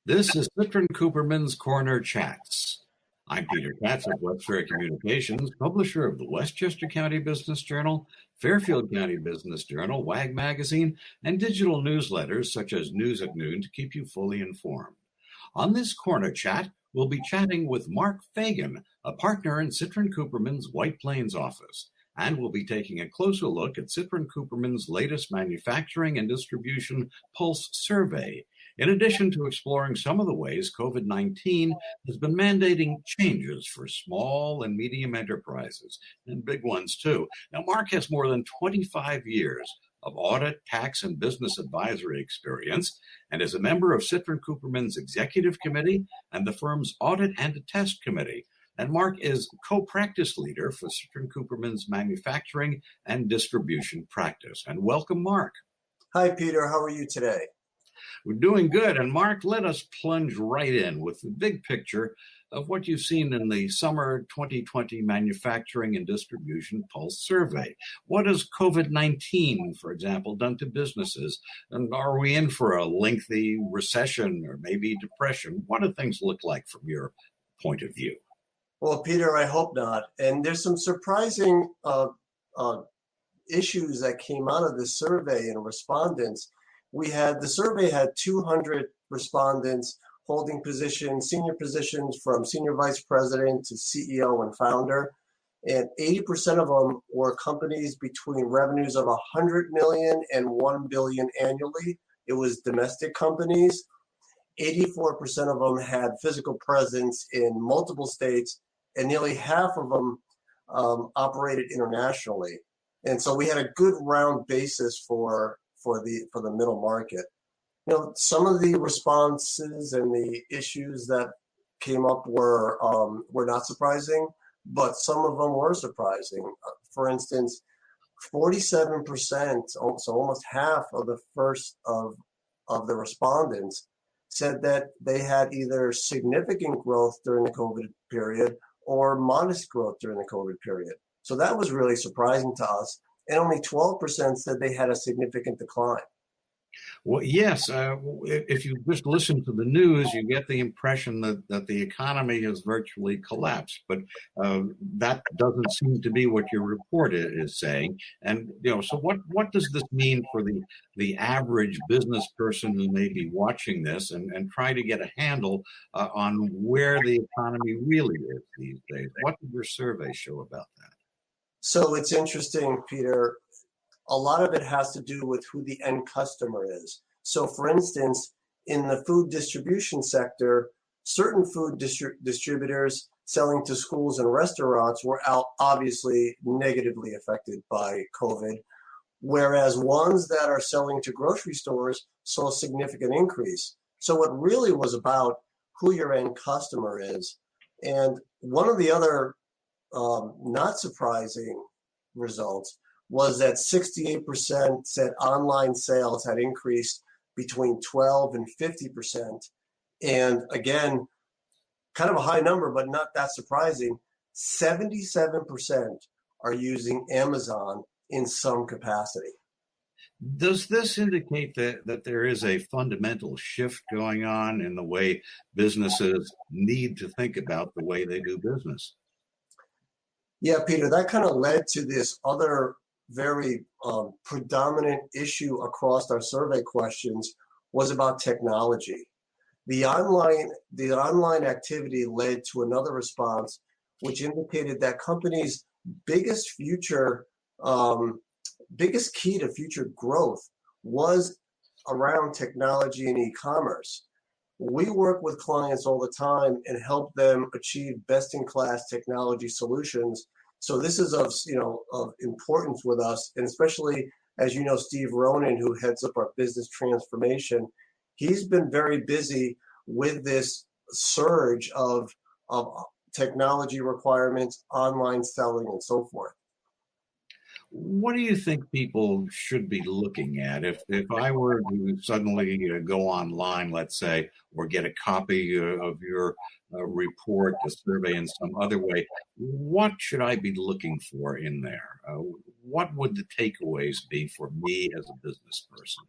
This is Citrin Cooperman's Corner Chats. I'm Peter Katz of Westchester Communications, publisher of the Westchester County Business Journal, Fairfield County Business Journal, WAG Magazine, and digital newsletters such as News at Noon to keep you fully informed. On this Corner Chat, we'll be chatting with Mark Fagan, a partner in Citrin Cooperman's White Plains office. And we'll be taking a closer look at Citrin Cooperman's latest manufacturing and distribution pulse survey, in addition to exploring some of the ways COVID-19 has been mandating changes for small and medium enterprises, and big ones too. Now, Mark has more than 25 years of audit, tax, and business advisory experience, and is a member of Citrin Cooperman's Executive Committee and the firm's Audit and Test Committee. And Mark is CoPractice Leader for Citrin Cooperman's manufacturing and distribution practice. And welcome, Mark. Hi, Peter. How are you today? We're doing good. And Mark, let us plunge right in with the big picture of what you've seen in the summer 2020 manufacturing and distribution pulse survey. What has COVID-19, for example, done to businesses? And are we in for a lengthy recession or maybe depression? What do things look like from your point of view? Well, Peter, I hope not. And there's some surprising issues that came out of this survey and respondents. The survey had 200 respondents holding positions, senior positions from senior vice president to CEO and founder. And 80% of them were companies between revenues of 100 million and 1 billion annually. It was domestic companies. 84% of them had physical presence in multiple states, and nearly half of them operated internationally. And so we had a good round basis for the middle market. You know, some of the responses and the issues that came up were not surprising, but some of them were surprising. For instance, 47%, so almost half of the respondents said that they had either significant growth during the COVID period or modest growth during the COVID period. So that was really surprising to us. And only 12% said they had a significant decline. Well, yes, if you just listen to the news, you get the impression that the economy has virtually collapsed. But that doesn't seem to be what your report is saying. And, so what does this mean for the average business person who may be watching this and try to get a handle on where the economy really is these days? What did your survey show about that? So it's interesting, Peter. A lot of it has to do with who the end customer is. So for instance, in the food distribution sector, certain food distributors selling to schools and restaurants were obviously negatively affected by COVID, whereas ones that are selling to grocery stores saw a significant increase. So it really was about who your end customer is. And one of the other not surprising results was that 68% said online sales had increased between 12 and 50%. And again, kind of a high number, but not that surprising, 77% are using Amazon in some capacity. Does this indicate that there is a fundamental shift going on in the way businesses need to think about the way they do business? Yeah, Peter, that kind of led to this other very predominant issue across our survey questions was about technology. The online activity led to another response, which indicated that companies' biggest key to future growth was around technology and e-commerce. We work with clients all the time and help them achieve best-in-class technology solutions. So this is of importance with us, and especially, as you know, Steve Ronan, who heads up our business transformation, he's been very busy with this surge of technology requirements, online selling, and so forth. What do you think people should be looking at? If I were to suddenly go online, let's say, or get a copy of your report, the survey in some other way, what should I be looking for in there? What would the takeaways be for me as a business person?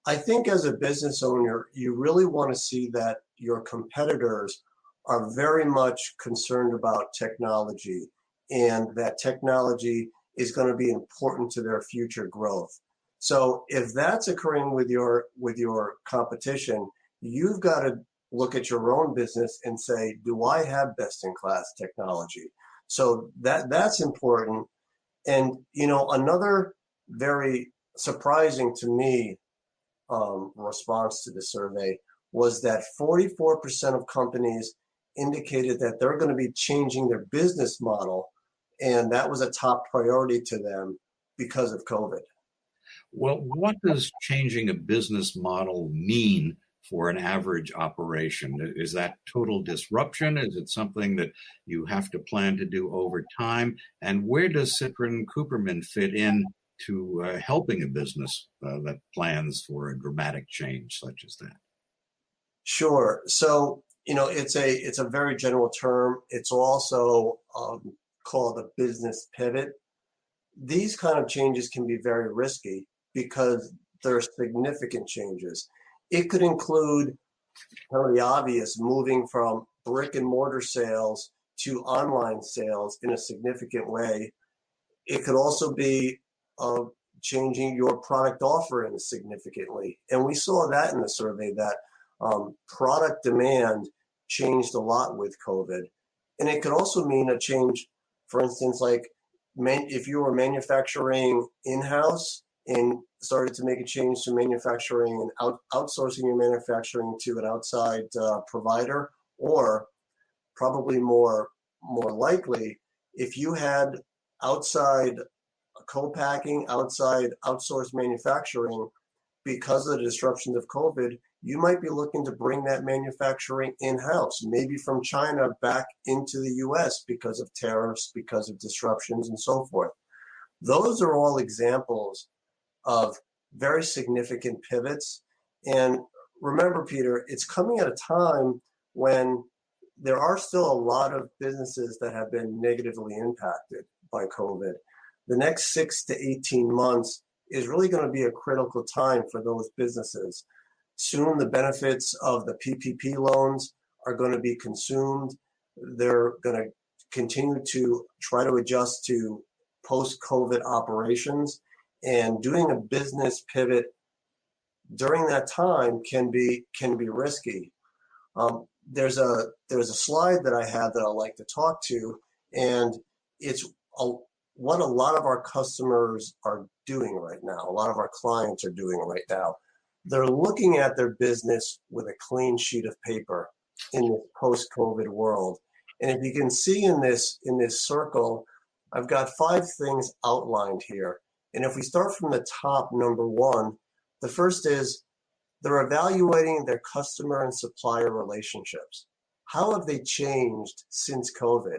I think as a business owner, you really want to see that your competitors are very much concerned about technology and that technology is going to be important to their future growth. So if that's occurring with your competition, you've got to look at your own business and say, do I have best in class technology? So that's important. And another very surprising to me response to the survey was that 44% of companies indicated that they're going to be changing their business model, and that was a top priority to them because of COVID. Well, what does changing a business model mean for an average operation? Is that total disruption? Is it something that you have to plan to do over time? And where does Citrin Cooperman fit in to helping a business that plans for a dramatic change such as that? Sure. So, it's a very general term. It's also called a business pivot. These kind of changes can be very risky because they're significant changes. It could include kind of the obvious, moving from brick and mortar sales to online sales in a significant way. It could also be changing your product offering significantly. And we saw that in the survey that product demand changed a lot with COVID. And it could also mean a change, for instance, like if you were manufacturing in-house and started to make a change to manufacturing and outsourcing your manufacturing to an outside provider, or probably more likely, if you had outside co-packing, outside outsourced manufacturing, because of the disruptions of COVID, you might be looking to bring that manufacturing in-house, maybe from China back into the US because of tariffs, because of disruptions and so forth. Those are all examples of very significant pivots. And remember, Peter, it's coming at a time when there are still a lot of businesses that have been negatively impacted by COVID. The next 6 to 18 months is really going to be a critical time for those businesses. Soon the benefits of the PPP loans are going to be consumed. They're going to continue to try to adjust to post-COVID operations, and doing a business pivot during that time can be risky. There's a slide that I have that I like to talk to, and it's what a lot of our customers are doing right now. A lot of our clients are doing right now. They're looking at their business with a clean sheet of paper in this post-COVID world. And if you can see in this circle, I've got 5 things outlined here. And if we start from the top, number 1, the first is they're evaluating their customer and supplier relationships. How have they changed since COVID?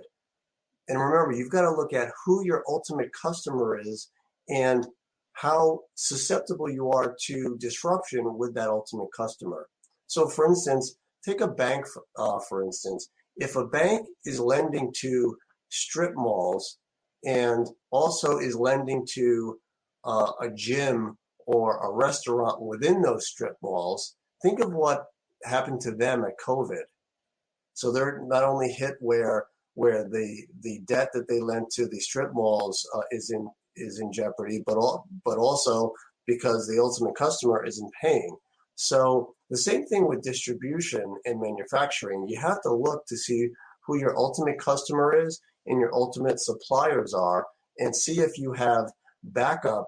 And remember, you've got to look at who your ultimate customer is and how susceptible you are to disruption with that ultimate customer. So for instance, take a bank, for instance. If a bank is lending to strip malls and also is lending to a gym or a restaurant within those strip malls, think of what happened to them at COVID. So they're not only hit where the debt that they lent to the strip malls is in jeopardy, but also because the ultimate customer isn't paying. So the same thing with distribution and manufacturing. You have to look to see who your ultimate customer is and your ultimate suppliers are, and see if you have backup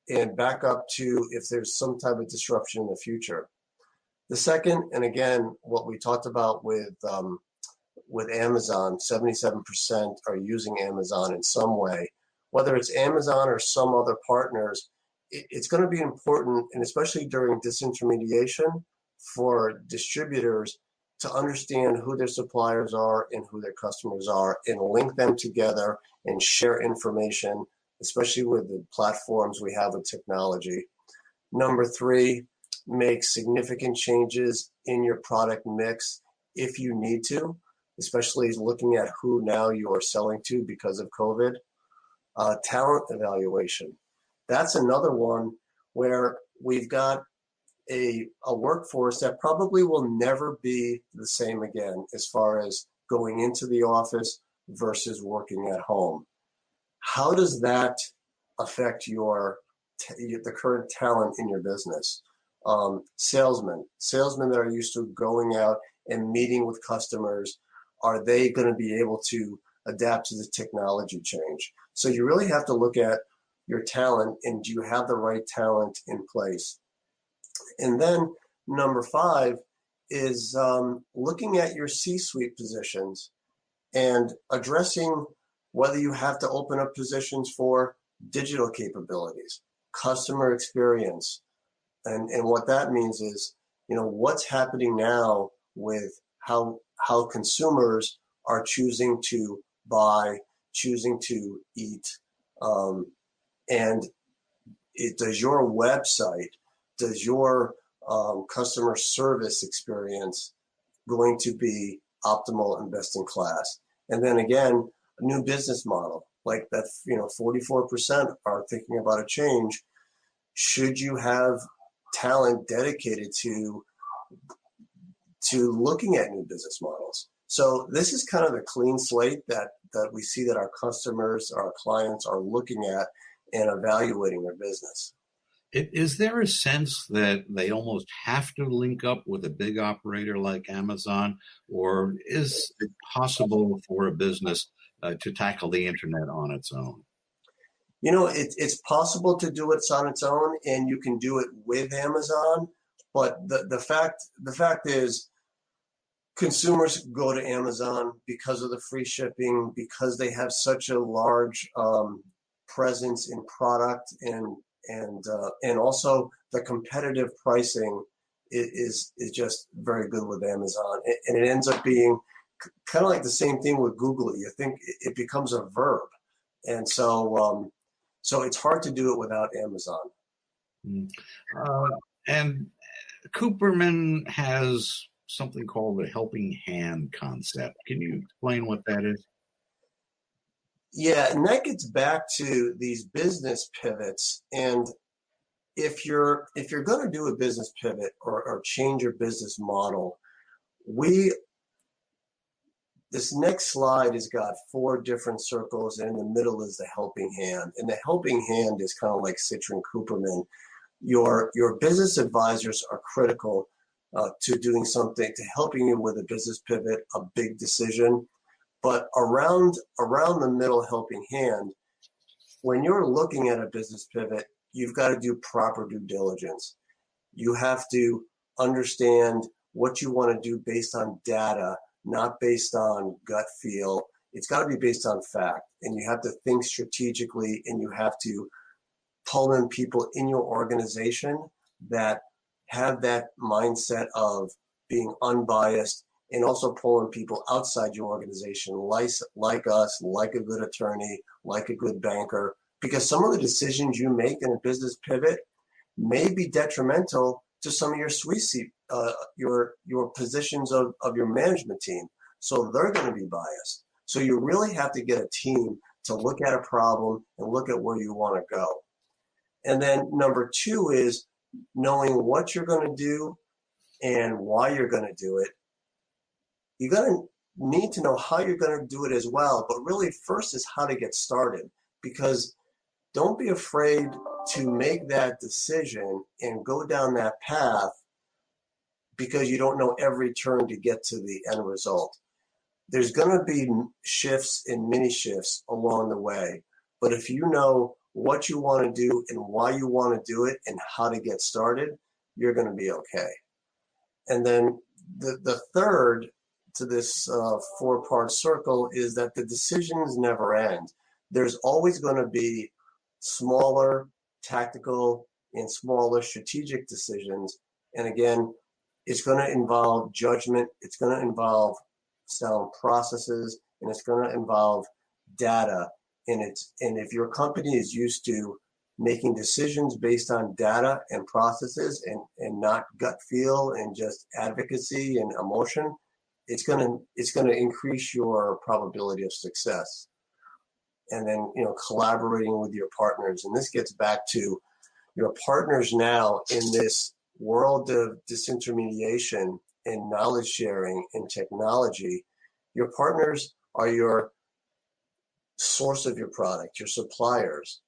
to if there's some type of disruption in the future. The second, and again, what we talked about with Amazon, 77% are using Amazon in some way. Whether it's Amazon or some other partners, it's going to be important, and especially during disintermediation, for distributors to understand who their suppliers are and who their customers are, and link them together and share information, especially with the platforms we have with technology. Number 3, make significant changes in your product mix if you need to, especially looking at who now you are selling to because of COVID. Talent evaluation. That's another one where we've got a workforce that probably will never be the same again as far as going into the office versus working at home. How does that affect the current talent in your business? Salesmen that are used to going out and meeting with customers, are they going to be able to adapt to the technology change? So you really have to look at your talent, and do you have the right talent in place? And then number 5 is looking at your C-suite positions and addressing whether you have to open up positions for digital capabilities, customer experience. And what that means is, what's happening now with how consumers are choosing to buy, choosing to eat. And does your website, does your customer service experience going to be optimal and best in class? And then again, a new business model like that, 44% are thinking about a change. Should you have talent dedicated to looking at new business models? So this is kind of the clean slate that we see that our customers, our clients are looking at and evaluating their business. Is there a sense that they almost have to link up with a big operator like Amazon, or is it possible for a business to tackle the internet on its own? It's possible to do it on its own, and you can do it with Amazon. But the fact is, consumers go to Amazon because of the free shipping, because they have such a large presence in product, and also the competitive pricing is just very good with Amazon, and it ends up being kind of like the same thing with Google. You think it becomes a verb, and so it's hard to do it without Amazon. And Cooperman has something called the helping hand concept. Can you explain what that is? Yeah, and that gets back to these business pivots. And if you're going to do a business pivot or change your business model, this next slide has got 4 different circles, and in the middle is the helping hand. And the helping hand is kind of like Citrin Cooperman. Your business advisors are critical to doing something, to helping you with a business pivot, a big decision. But around the middle helping hand, when you're looking at a business pivot, you've got to do proper due diligence. You have to understand what you want to do based on data, not based on gut feel. It's got to be based on fact. And you have to think strategically, and you have to pull in people in your organization that have that mindset of being unbiased, and also pull in people outside your organization, like us, like a good attorney, like a good banker, because some of the decisions you make in a business pivot may be detrimental to some of your C-suite, your positions of your management team. So they're going to be biased. So you really have to get a team to look at a problem and look at where you want to go. And then number 2 is knowing what you're going to do and why you're going to do it. You're going to need to know how you're going to do it as well. But really, first is how to get started, because don't be afraid to make that decision and go down that path, because you don't know every turn to get to the end result. There's going to be shifts and mini shifts along the way. But if you know what you want to do and why you want to do it and how to get started, you're going to be okay. And then the third to this 4-part circle is that the decisions never end. There's always going to be smaller tactical and smaller strategic decisions. And again, it's going to involve judgment. It's going to involve sound processes, and it's going to involve data. And if your company is used to making decisions based on data and processes and not gut feel and just advocacy and emotion, it's going to increase your probability of success. And then, collaborating with your partners. And this gets back to your partners now in this world of disintermediation and knowledge sharing and technology, your partners are your source of your product, your suppliers,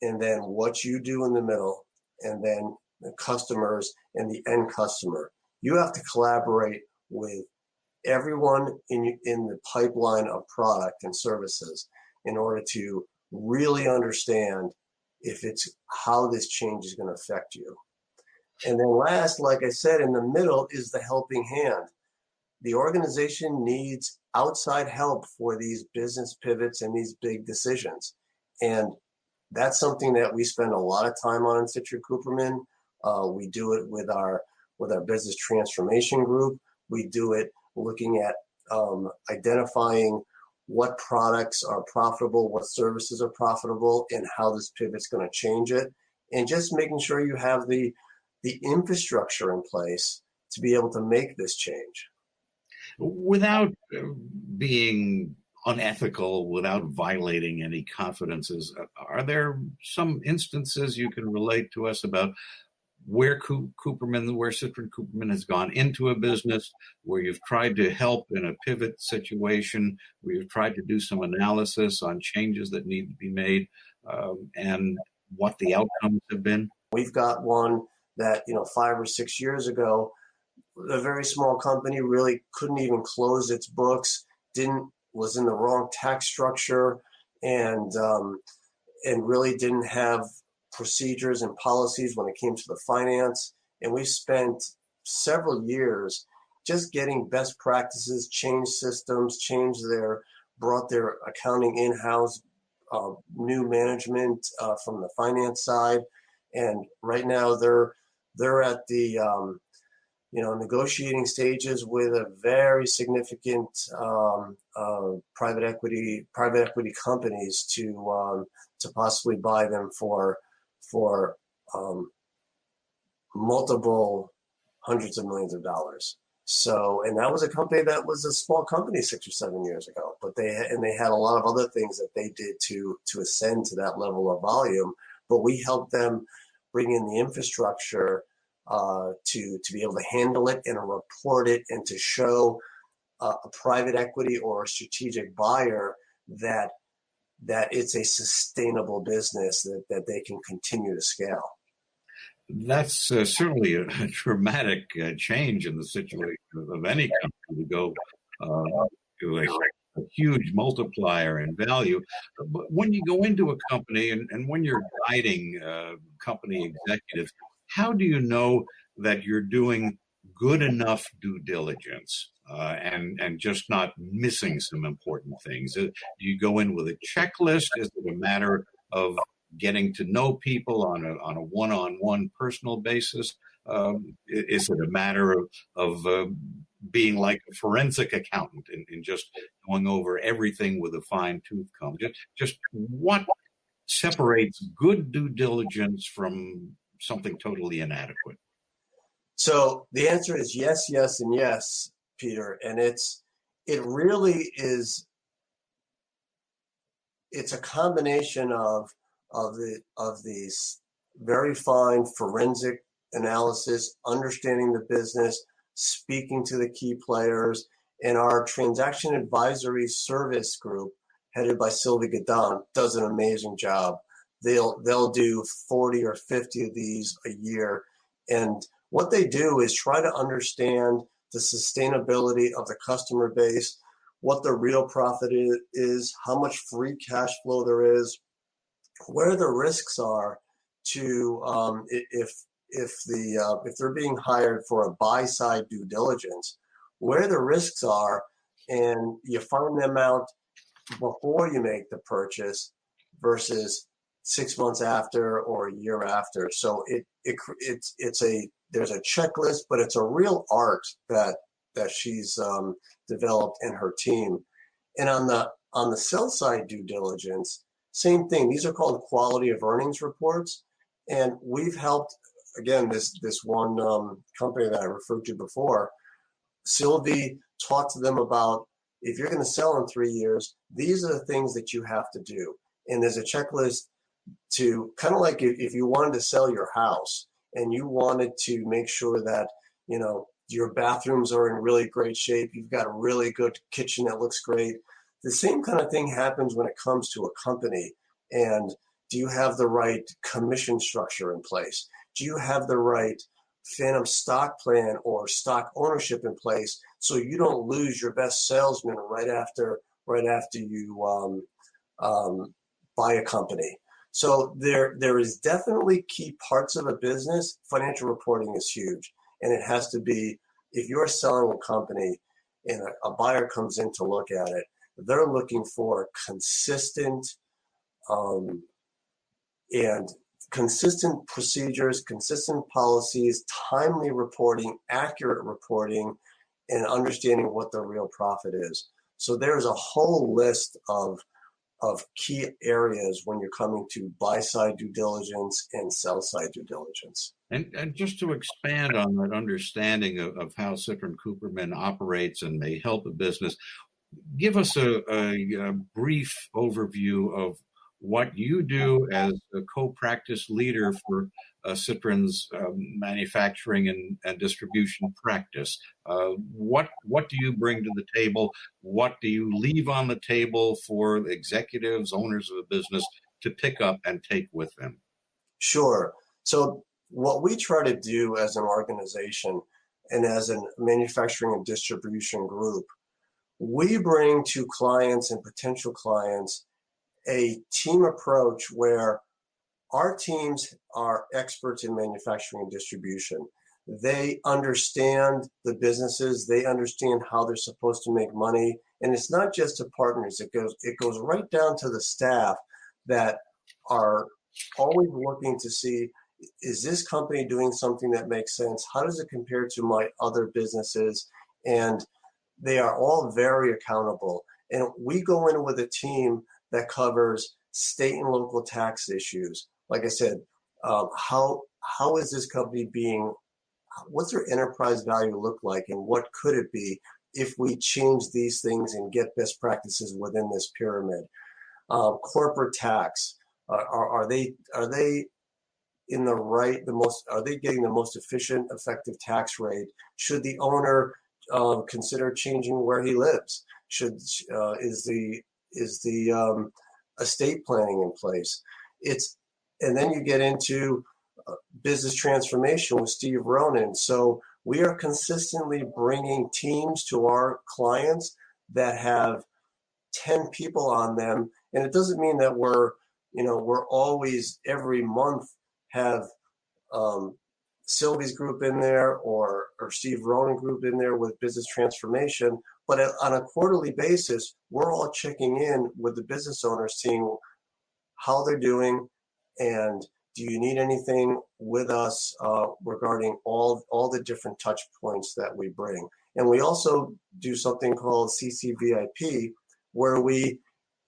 and then what you do in the middle, and then the customers and the end customer. You have to collaborate with everyone in the pipeline of product and services in order to really understand if it's how this change is going to affect you. And then last, like I said, in the middle is the helping hand. The organization needs outside help for these business pivots and these big decisions. And that's something that we spend a lot of time on in Citrin Cooperman. We do it with our business transformation group. We do it looking at identifying what products are profitable, what services are profitable, and how this pivot's going to change it. And just making sure you have the infrastructure in place to be able to make this change. Without being unethical, without violating any confidences, are there some instances you can relate to us about where Citrin Cooperman has gone into a business, where you've tried to help in a pivot situation, where you've tried to do some analysis on changes that need to be made, and what the outcomes have been? We've got one that, 5 or 6 years ago, a very small company really couldn't even close its books, was in the wrong tax structure, and really didn't have procedures and policies when it came to the finance. And we spent several years just getting best practices, changed systems, brought their accounting in-house, new management from the finance side. And right now they're at the negotiating stages with a very significant private equity companies to possibly buy them for multiple hundreds of millions of dollars. So, and that was a company that was a small company 6 or 7 years ago, but they had a lot of other things that they did to ascend to that level of volume. But we helped them bring in the infrastructure to be able to handle it and report it, and to show a private equity or a strategic buyer that it's a sustainable business that they can continue to scale. That's certainly a dramatic change in the situation of any company, to go to a huge multiplier in value. But when you go into a company and when you're guiding company executives, how do you know that you're doing good enough due diligence and just not missing some important things? Do you go in with a checklist? Is it a matter of getting to know people on a one-on-one personal basis? Is it a matter of being like a forensic accountant and just going over everything with a fine-tooth comb? Just what separates good due diligence from something totally inadequate? So the answer is yes, yes, and yes, Peter. And it really is. It's a combination of these very fine forensic analysis, understanding the business, speaking to the key players, and our transaction advisory service group, headed by Sylvie Gadon, does an amazing job. They'll do 40 or 50 of these a year, and what they do is try to understand the sustainability of the customer base, what the real profit is, how much free cash flow there is, where the risks are to if they're being hired for a buy side due diligence, where the risks are, and you find them out before you make the purchase versus 6 months after or a year after. So there's a checklist, but it's a real art that she's developed in her team. And on the sell side due diligence, same thing. These are called quality of earnings reports, and we've helped, again, this one company that I referred to before. Sylvie talked to them about, if you're going to sell in 3 years, these are the things that you have to do. And there's a checklist to kind of like if you wanted to sell your house, and you wanted to make sure that, your bathrooms are in really great shape, you've got a really good kitchen that looks great. The same kind of thing happens when it comes to a company. And do you have the right commission structure in place? Do you have the right phantom stock plan or stock ownership in place so you don't lose your best salesman right after you buy a company? So there is definitely key parts of a business. Financial reporting is huge, and it has to be, if you're selling a company and a buyer comes in to look at it, they're looking for consistent and consistent procedures, consistent policies, timely reporting, accurate reporting, and understanding what the real profit is. So there's a whole list of key areas when you're coming to buy-side due diligence and sell-side due diligence. And just to expand on that understanding of how Citrin Cooperman operates and may help a business, give us a brief overview of what you do as a CoPractice leader for Citrin's manufacturing and distribution practice. What do you bring to the table? What do you leave on the table for executives, owners of a business to pick up and take with them? Sure. So what we try to do as an organization and as a manufacturing and distribution group, we bring to clients and potential clients a team approach where our teams are experts in manufacturing and distribution. They understand the businesses, they understand how they're supposed to make money, and it's not just to partners, it goes right down to the staff that are always looking to see, is this company doing something that makes sense? How does it compare to my other businesses? And they are all very accountable. And we go in with a team that covers state and local tax issues. Like I said, how is this company what's their enterprise value look like, and what could it be if we change these things and get best practices within this pyramid? Corporate tax, are they in the right, are they getting the most efficient, effective tax rate? Should the owner consider changing where he lives? Is the estate planning in place? And then you get into business transformation with Steve Ronan. So we are consistently bringing teams to our clients that have 10 people on them, and it doesn't mean that we're always every month have Sylvie's group in there or Steve Ronan group in there with business transformation. But on a quarterly basis, we're all checking in with the business owners, seeing how they're doing, and do you need anything with us regarding all the different touch points that we bring. And we also do something called CCVIP, where we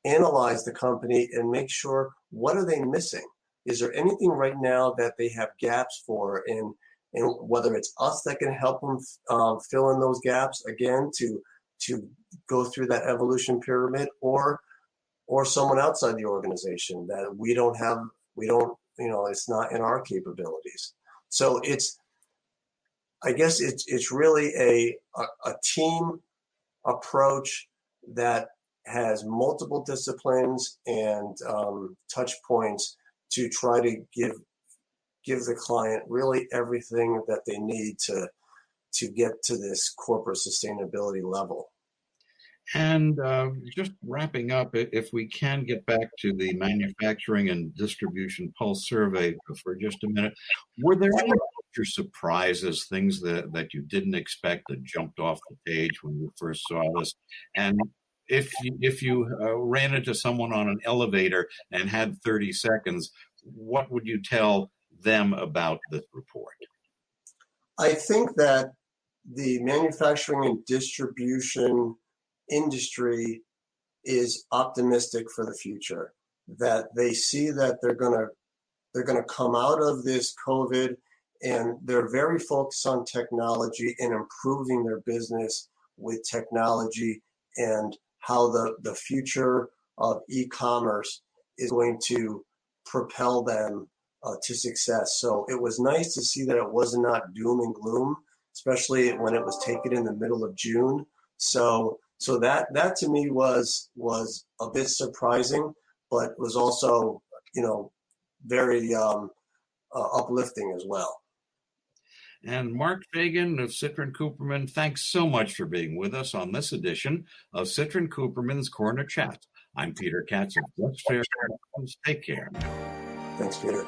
analyze the company and make sure, what are they missing? Is there anything right now that they have gaps for? And whether it's us that can help them fill in those gaps, again, to go through that evolution pyramid, or someone outside the organization that it's not in our capabilities. So I guess it's really a team approach that has multiple disciplines and touch points to try to give the client really everything that they need to get to this corporate sustainability level. And just wrapping up, if we can get back to the manufacturing and distribution pulse survey for just a minute, were there any major surprises, things that you didn't expect that jumped off the page when you first saw this? And if you ran into someone on an elevator and had 30 seconds, what would you tell them about this report? I think that the manufacturing and distribution industry is optimistic for the future, that they see that they're going to come out of this COVID, and they're very focused on technology and improving their business with technology, and how the future of e-commerce is going to propel them to success. So it was nice to see that it was not doom and gloom, especially when it was taken in the middle of June. So that to me was a bit surprising, but was also, very uplifting as well. And Mark Fagan of Citrin Cooperman, thanks so much for being with us on this edition of Citrin Cooperman's Corner Chat. I'm Peter Katz of Westchester. Take care. Thanks, Peter.